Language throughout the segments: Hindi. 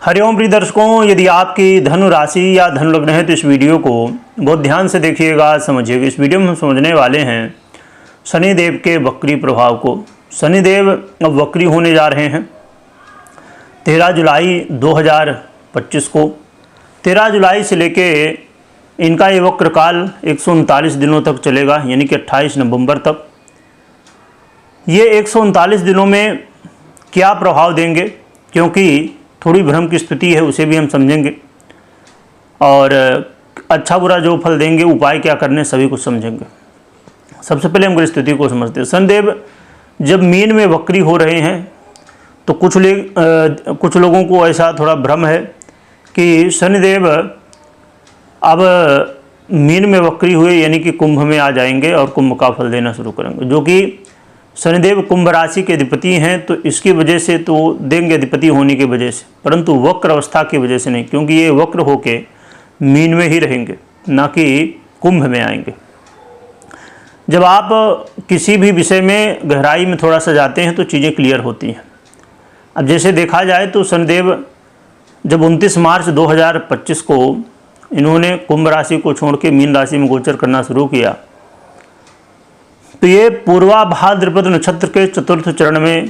हरिओम प्रिय दर्शकों, यदि आपकी धनु राशि या धनु लग्न है तो इस वीडियो को बहुत ध्यान से देखिएगा, समझिएगा। इस वीडियो में हम समझने वाले हैं शनिदेव के वक्री प्रभाव को। शनिदेव अब वक्री होने जा रहे हैं 13 जुलाई 2025 को। 13 जुलाई से लेके इनका ये वक्र काल 139 दिनों तक चलेगा, यानी कि 28 नवंबर तक। ये 139 दिनों में क्या प्रभाव देंगे, क्योंकि थोड़ी भ्रम की स्थिति है, उसे भी हम समझेंगे। और अच्छा बुरा जो फल देंगे, उपाय क्या करने, सभी कुछ समझेंगे। सबसे पहले हम स्थिति को समझते हैं। शनिदेव जब मीन में वक्री हो रहे हैं तो कुछ लोगों को ऐसा थोड़ा भ्रम है कि शनिदेव अब मीन में वक्री हुए यानी कि कुंभ में आ जाएंगे और कुंभ का फल देना शुरू करेंगे। जो कि शनिदेव कुंभ राशि के अधिपति हैं, तो इसकी वजह से तो देंगे, अधिपति होने की वजह से, परंतु वक्र अवस्था की वजह से नहीं, क्योंकि ये वक्र होके मीन में ही रहेंगे, ना कि कुंभ में आएंगे। जब आप किसी भी विषय में गहराई में थोड़ा सा जाते हैं तो चीज़ें क्लियर होती हैं। अब जैसे देखा जाए तो शनिदेव जब 29 मार्च 2025 को इन्होंने कुंभ राशि को छोड़ के मीन राशि में गोचर करना शुरू किया, तो ये पूर्वा भाद्रपद नक्षत्र के चतुर्थ चरण में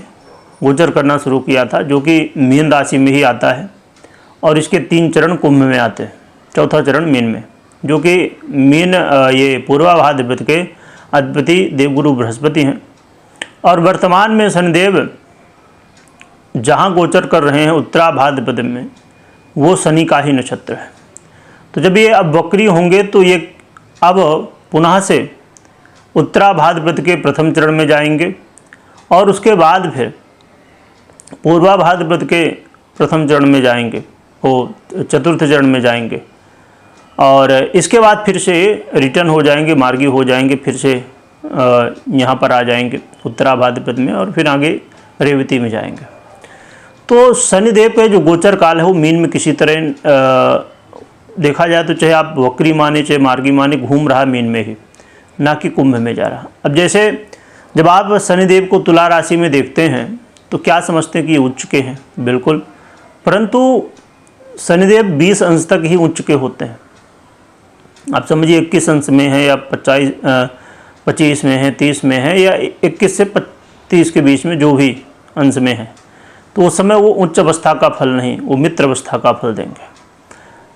गोचर करना शुरू किया था, जो कि मीन राशि में ही आता है। और इसके 3 चरण कुंभ में आते हैं, चौथा चरण मीन में, जो कि मीन ये पूर्वा भाद्रपद के अधिपति देवगुरु बृहस्पति हैं। और वर्तमान में शनिदेव जहाँ गोचर कर रहे हैं उत्तरा भाद्रपद में, वो शनि का ही नक्षत्र है। तो जब ये अब वक्री होंगे तो ये अब पुनः से उत्तरा भाद्रपद के प्रथम चरण में जाएंगे और उसके बाद फिर पूर्वा भाद्रपद के प्रथम चरण में जाएंगे, वो चतुर्थ चरण में जाएंगे। और इसके बाद फिर से रिटर्न हो जाएंगे, मार्गी हो जाएंगे, फिर से यहाँ पर आ जाएंगे उत्तरा भाद्रपद में, और फिर आगे रेवती में जाएंगे। तो शनिदेव का जो गोचर काल है वो मीन में किसी तरह देखा जाए तो, चाहे आप वक्री माने चाहे मार्गी माने, घूम रहा मीन में ही, ना कि कुंभ में जा रहा। अब जैसे जब आप शनिदेव को तुला राशि में देखते हैं तो क्या समझते हैं कि ये उच्च के हैं, बिल्कुल, परंतु शनिदेव 20 अंश तक ही उच्च के होते हैं। आप समझिए 21 अंश में है या 25 में है, 30 में है, या 21 से 30 के बीच में जो भी अंश में है, तो उस समय वो उच्च अवस्था का फल नहीं, वो मित्र अवस्था का फल देंगे।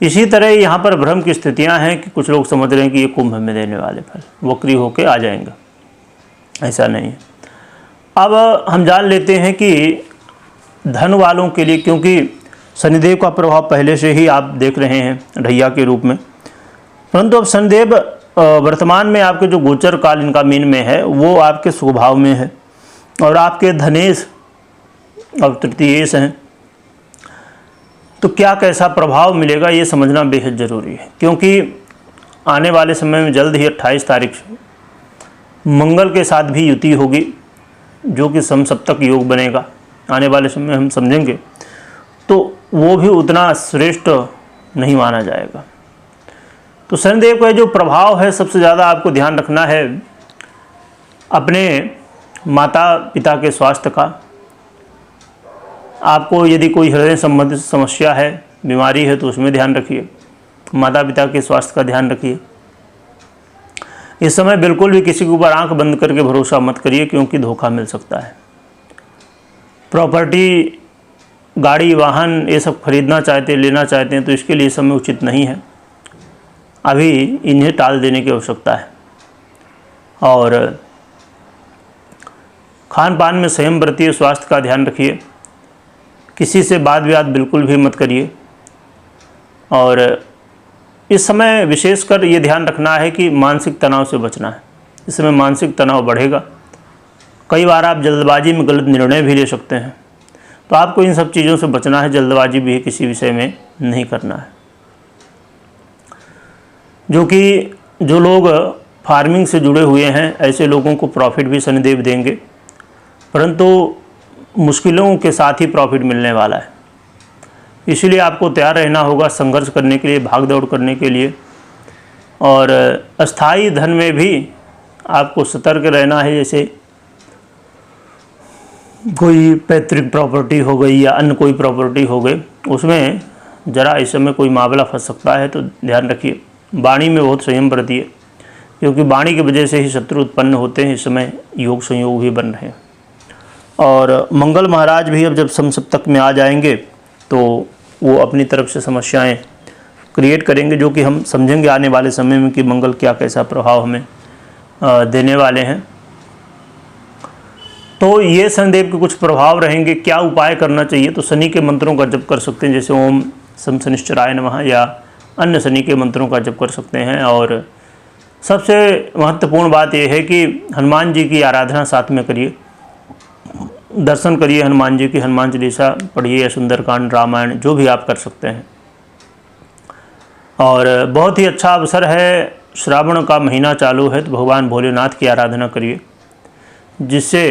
इसी तरह यहाँ पर भ्रम की स्थितियाँ हैं कि कुछ लोग समझ रहे हैं कि ये कुंभ में देने वाले फल वक्री होके आ जाएंगे, ऐसा नहीं है। अब हम जान लेते हैं कि धन वालों के लिए, क्योंकि शनिदेव का प्रभाव पहले से ही आप देख रहे हैं ढैया के रूप में, परंतु अब शनिदेव वर्तमान में आपके जो गोचर काल इनका मीन में है वो आपके स्वभाव में है, और आपके धनेश और तृतीयेश हैं। तो क्या कैसा प्रभाव मिलेगा ये समझना बेहद ज़रूरी है, क्योंकि आने वाले समय में जल्द ही 28 तारीख से मंगल के साथ भी युति होगी, जो कि समसप्तक योग बनेगा। आने वाले समय में हम समझेंगे, तो वो भी उतना श्रेष्ठ नहीं माना जाएगा। तो शनिदेव का जो प्रभाव है, सबसे ज़्यादा आपको ध्यान रखना है अपने माता पिता के स्वास्थ्य का। आपको यदि कोई हृदय संबंधित समस्या है, बीमारी है, तो उसमें ध्यान रखिए। माता पिता के स्वास्थ्य का ध्यान रखिए। इस समय बिल्कुल भी किसी के ऊपर आंख बंद करके भरोसा मत करिए, क्योंकि धोखा मिल सकता है। प्रॉपर्टी, गाड़ी, वाहन, ये सब खरीदना चाहते हैं, लेना चाहते हैं, तो इसके लिए समय उचित नहीं है। अभी इन्हें टाल देने की आवश्यकता है। और खान पान में संयम बरतिए, स्वास्थ्य का ध्यान रखिए। किसी से बात विवाद बिल्कुल भी मत करिए। और इस समय विशेषकर ये ध्यान रखना है कि मानसिक तनाव से बचना है। इस समय मानसिक तनाव बढ़ेगा। कई बार आप जल्दबाजी में गलत निर्णय भी ले सकते हैं, तो आपको इन सब चीज़ों से बचना है। जल्दबाजी भी किसी विषय में नहीं करना है। जो लोग फार्मिंग से जुड़े हुए हैं, ऐसे लोगों को प्रॉफिट भी शनिदेव देंगे, परंतु मुश्किलों के साथ ही प्रॉफिट मिलने वाला है। इसीलिए आपको तैयार रहना होगा संघर्ष करने के लिए, भाग दौड़ करने के लिए। और अस्थाई धन में भी आपको सतर्क रहना है। जैसे कोई पैतृक प्रॉपर्टी हो गई या अन्य कोई प्रॉपर्टी हो गई, उसमें ज़रा इस समय कोई मामला फंस सकता है, तो ध्यान रखिए। वाणी में बहुत संयम बरतिए, क्योंकि वाणी की वजह से ही शत्रु उत्पन्न होते हैं। इस समय योग संयोग भी बन रहे हैं। और मंगल महाराज भी अब जब समसप्तक में आ जाएंगे तो वो अपनी तरफ से समस्याएं क्रिएट करेंगे, जो कि हम समझेंगे आने वाले समय में कि मंगल क्या कैसा प्रभाव हमें देने वाले हैं। तो ये शनिदेव के कुछ प्रभाव रहेंगे। क्या उपाय करना चाहिए? तो शनि के मंत्रों का जप कर सकते हैं, जैसे ओम सम शनिश्चराय नमः, या अन्य शनि के मंत्रों का जप कर सकते हैं। और सबसे महत्वपूर्ण बात यह है कि हनुमान जी की आराधना साथ में करिए, दर्शन करिए हनुमान जी की, हनुमान चालीसा पढ़िए या सुंदरकांड, रामायण, जो भी आप कर सकते हैं। और बहुत ही अच्छा अवसर है, श्रावण का महीना चालू है, तो भगवान भोलेनाथ की आराधना करिए, जिससे,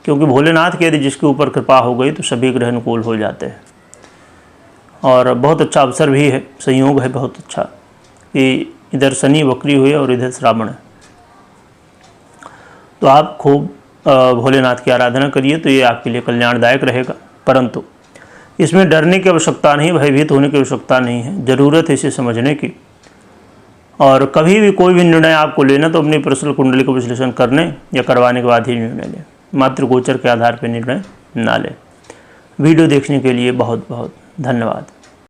क्योंकि भोलेनाथ की यदि जिसके ऊपर कृपा हो गई तो सभी ग्रह अनुकूल हो जाते हैं। और बहुत अच्छा अवसर भी है, संयोग है बहुत अच्छा कि इधर शनि वक्री हुए और इधर श्रावण है। तो आप खूब भोलेनाथ की आराधना करिए, तो ये आपके लिए कल्याणदायक रहेगा। परंतु इसमें डरने की आवश्यकता नहीं, भयभीत होने की आवश्यकता नहीं है। ज़रूरत है इसे समझने की। और कभी भी कोई भी निर्णय आपको लेना तो अपनी पर्सनल कुंडली का विश्लेषण करने या करवाने के बाद ही निर्णय लें, मात्र गोचर के आधार पर निर्णय ना लें। वीडियो देखने के लिए बहुत बहुत धन्यवाद।